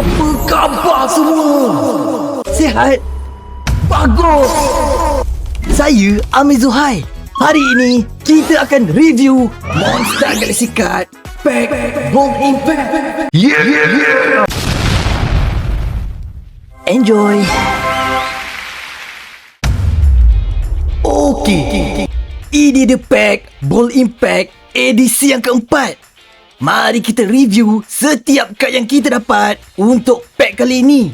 Apa khabar semua? Sihat? Bagus! Saya Amir Zuhair. Hari ini kita akan review Monster Galaxy Card Pack Gold Impact. Yeah! Enjoy! Okey, ini the pack Bold Impact edisi yang keempat. Mari kita review setiap kad yang kita dapat untuk pack kali ini.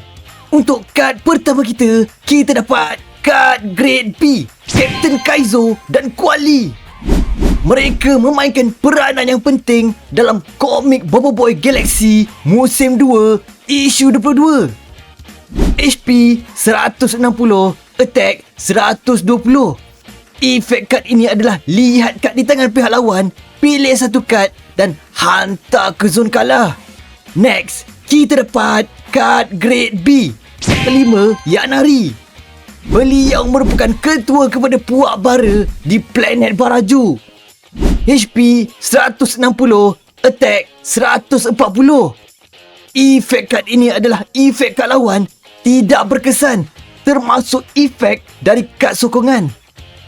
Untuk kad pertama kita dapat kad Grade B, Captain Kaizo dan Kuali. Mereka memainkan peranan yang penting dalam komik Bobo Boy Galaxy musim 2, isu 22. HP 160, attack 120. Efek kad ini adalah lihat kad di tangan pihak lawan, pilih satu kad dan hantar ke zon kalah. Next, kita dapat kad Grade B. Kelima, Yanari. Beliau merupakan ketua kepada puak bara di planet Baraju. HP 160, attack 140. Efek kad ini adalah efek kad lawan tidak berkesan, termasuk efek dari kad sokongan.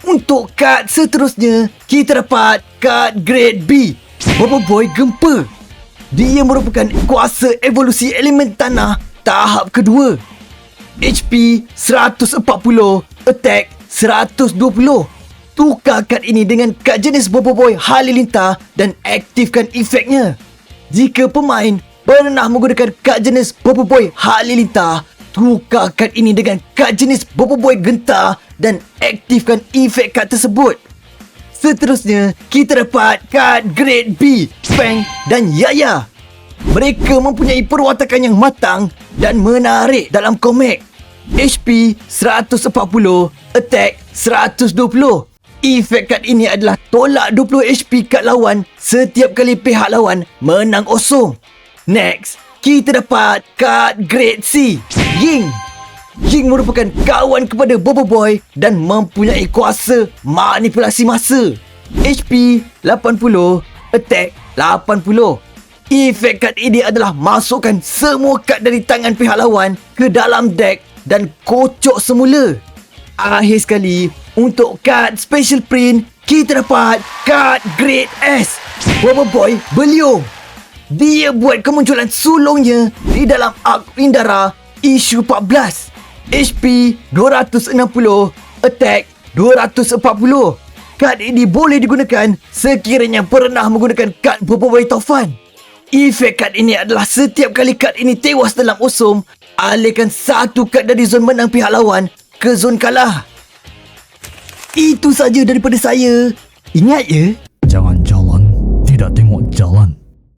Untuk kad seterusnya, kita dapat kad Grade B, Bobo Boy Gempa. Dia merupakan kuasa evolusi elemen tanah tahap kedua. HP 140, attack 120. Tukar kad ini dengan kad jenis Bobo Boy Halilintar dan aktifkan efeknya. Jika pemain pernah menggunakan kad jenis Bobo Boy Halilintar, tukar kad ini dengan kad jenis Bobo Boy Gentar dan aktifkan efek kad tersebut. Seterusnya, kita dapat kad Grade B, Fang dan Yaya. Mereka mempunyai perwatakan yang matang dan menarik dalam komik. HP 140, attack 120. Efek kad ini adalah tolak 20 HP kad lawan setiap kali pihak lawan menang kosong. Next, kita dapat kad Grade C, Ying. Ying merupakan kawan kepada Bobo Boy dan mempunyai kuasa manipulasi masa. HP 80, attack 80. Efek kad ini adalah masukkan semua kad dari tangan pihak lawan ke dalam deck dan kocok semula. Akhir sekali, untuk kad special print, kita dapat kad Grade S, Bobo Boy Beliung. Dia buat kemunculan sulungnya di dalam Arc Indara isu 14. HP 260, attack 240. Kad ini boleh digunakan sekiranya pernah menggunakan kad Bobo Boy Taufan. Efek kad ini adalah setiap kali kad ini tewas dalam usum, alihkan satu kad dari zon menang pihak lawan ke zon kalah. Itu saja daripada saya. Ingat ya,